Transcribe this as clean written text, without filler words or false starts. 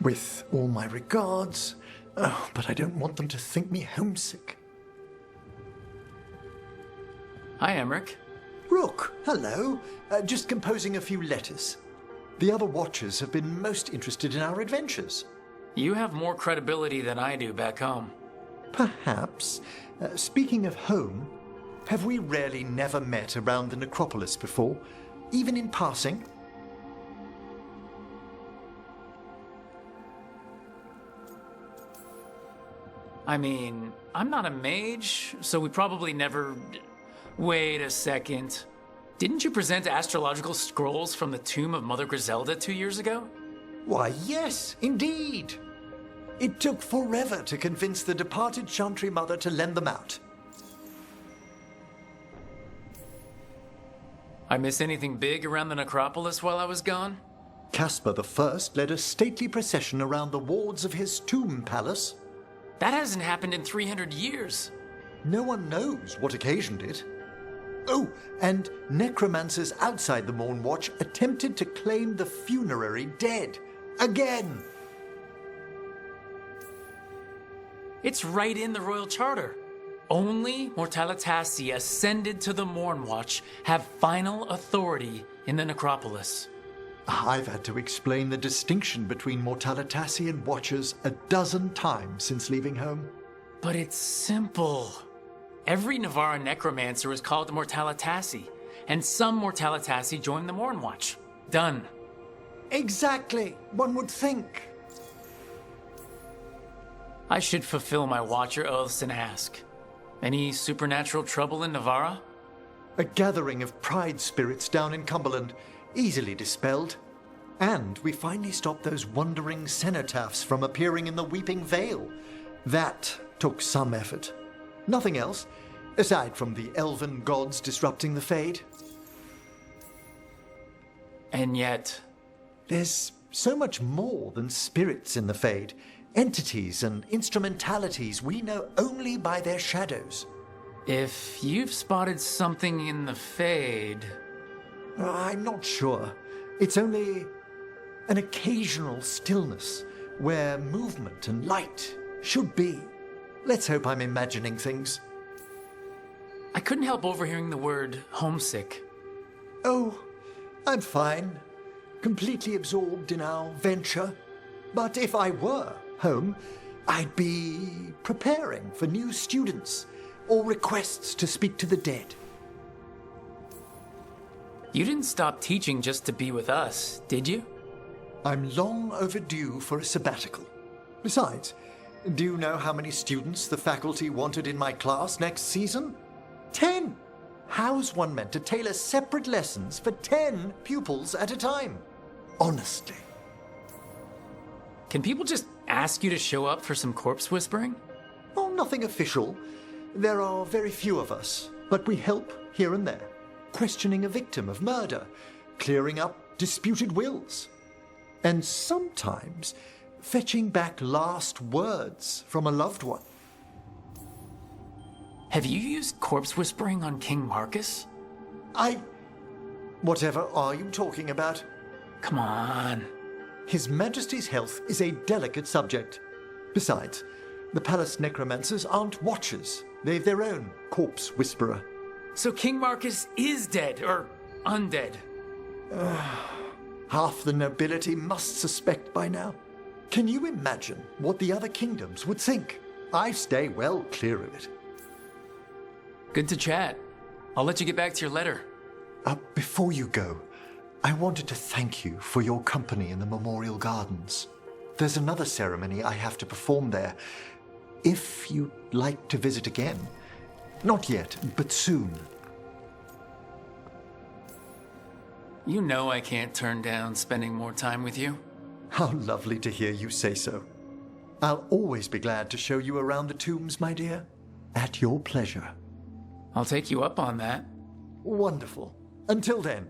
With all my regards. Oh, but I don't want them to think me homesick. Hi, Emmerich. Rook, hello. Just composing a few letters. The other Watchers have been most interested in our adventures. You have more credibility than I do back home. Perhaps. Speaking of home, have we rarely never met around the necropolis before, even in passing? I mean, I'm not a mage, so we probably never... Wait a second. Didn't you present astrological scrolls from the tomb of Mother Griselda 2 years ago? Why, yes, indeed. It took forever to convince the departed Chantry Mother to lend them out. I miss anything big around the necropolis while I was gone? Caspar I led a stately procession around the wards of his tomb palace. That hasn't happened in 300 years. No one knows what occasioned it. Oh, and necromancers outside the Mourn Watch attempted to claim the funerary dead. Again! It's right in the Royal Charter. Only Mortalitasi ascended to the Mourn Watch have final authority in the necropolis. I've had to explain the distinction between Mortalitasi and Watchers a dozen times since leaving home. But it's simple. Every Navarra necromancer is called Mortalitasi, and some Mortalitasi join the Mourn Watch. Done. Exactly, one would think. I should fulfill my Watcher oaths and ask. Any supernatural trouble in Navarra? A gathering of pride spirits down in Cumberland, easily dispelled. And we finally stopped those wandering cenotaphs from appearing in the Weeping Vale. That took some effort. Nothing else, aside from the elven gods disrupting the Fade. And yet... There's so much more than spirits in the Fade. Entities and instrumentalities we know only by their shadows. If you've spotted something in the Fade... I'm not sure. It's only an occasional stillness where movement and light should be. Let's hope I'm imagining things. I couldn't help overhearing the word homesick. Oh, I'm fine. Completely absorbed in our venture. But if I were home, I'd be preparing for new students or requests to speak to the dead. You didn't stop teaching just to be with us, did you? I'm long overdue for a sabbatical. Besides, do you know how many students the faculty wanted in my class next season? 10! How's one meant to tailor separate lessons for 10 pupils at a time? Honestly. Can people just ask you to show up for some corpse whispering? Oh, nothing official. There are very few of us, but we help here and there. Questioning a victim of murder, clearing up disputed wills, and sometimes fetching back last words from a loved one. Have you used corpse whispering on King Marcus? Whatever are you talking about? Come on. His Majesty's health is a delicate subject. Besides, the palace necromancers aren't watchers. They've their own corpse whisperer. So King Marcus is dead, or undead? Half the nobility must suspect by now. Can you imagine what the other kingdoms would think? I stay well clear of it. Good to chat. I'll let you get back to your letter. Before you go, I wanted to thank you for your company in the Memorial Gardens. There's another ceremony I have to perform there. If you'd like to visit again. Not yet, but soon. You know I can't turn down spending more time with you. How lovely to hear you say so. I'll always be glad to show you around the tombs, my dear. At your pleasure. I'll take you up on that. Wonderful. Until then.